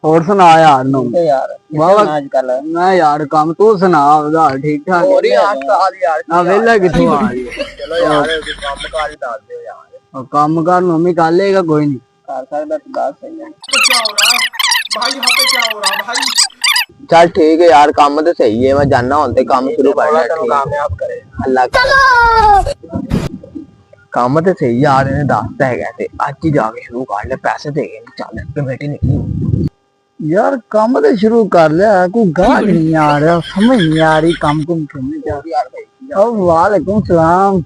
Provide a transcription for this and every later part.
और सुना यार नो यार बाबा आजकल मैं यार काम तू सुना उधर ठीक ठाक और ही आजकल यार ना वेला किथों आ रही है चलो यार काम कार ही डाल दो यार और काम कर मम्मी कर लेगा कोई नहीं कार सकदा तो बात सही है क्या हो रहा भाई? यहाँ पे क्या हो रहा भाई? चल ठीक है यार काम तो सही है मैं जानना होते काम शुरू करना कामयाब करे अल्लाह काम तो सही यार इन्हें दसता है ते आज ही जाके शुरू कर ले पैसे देगे चल कमेटी निकली यार काम तो शुरू कर लिया कोई गाहक नहीं आ रहा समझ नहीं आ रही काम कुम करने जा वालेकुम सलाम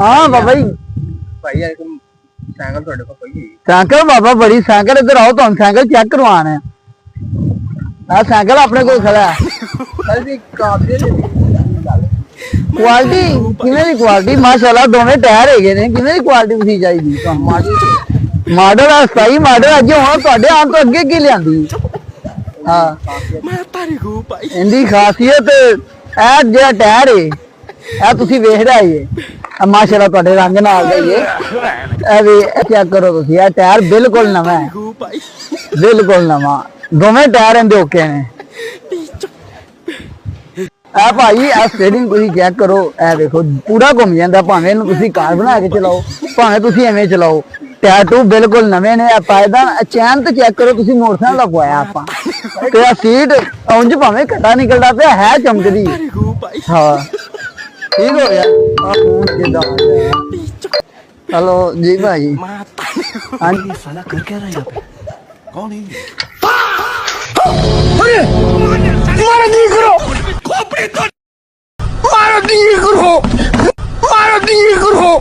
हाँ बाबा जी भाई यार तुम साइकिल थोड़े को कोई साइकिल बाबा बड़ी साइकिल इधर आओ तो साइकिल चेक करवाना है साइकिल अपने को खड़ा है क्वालिटी किवें दी क्वालिटी माशाल्लाह दोवें टायर हैगे ने किवें दी क्वालिटी तुसी चाहिदी मॉडल है 27 मॉडल अज हुण तुहाडे आन तो अगे की लियांदी हां मैं तारी को भाई इंदी खासियत ए जेड़ा टायर है ए तुसी वेख रहे जे माशाल्लाह तुहाडे रंग नाल दा ही है ए वे चेक करो तुसी ए टायर बिल्कुल नवा है बिल्कुल नवा दोवें टायर इंदे ओके ने आ भाई आ स्टेरिंग तुसी चेक करो ए देखो पूरा घूम जांदा भावें इहनूं तुसी कार बना के चलाओ भावें तुसी एवें चलाओ टायर टू बिल्कुल नवे ने पायदान चैन तो चेक करो तुसी मोटरसाइकिल दा पवाया आपां ते आ सीट उंज भावें कटा निकलदा पिया है चमकदी हां ठीक हो गया आ फोन किदा आ गया हेलो जी भाई हां जी साला कर क्या रहा है यहाँ पे? कौन है? अरे मारो दी करो मारो दी करो मारो दी करो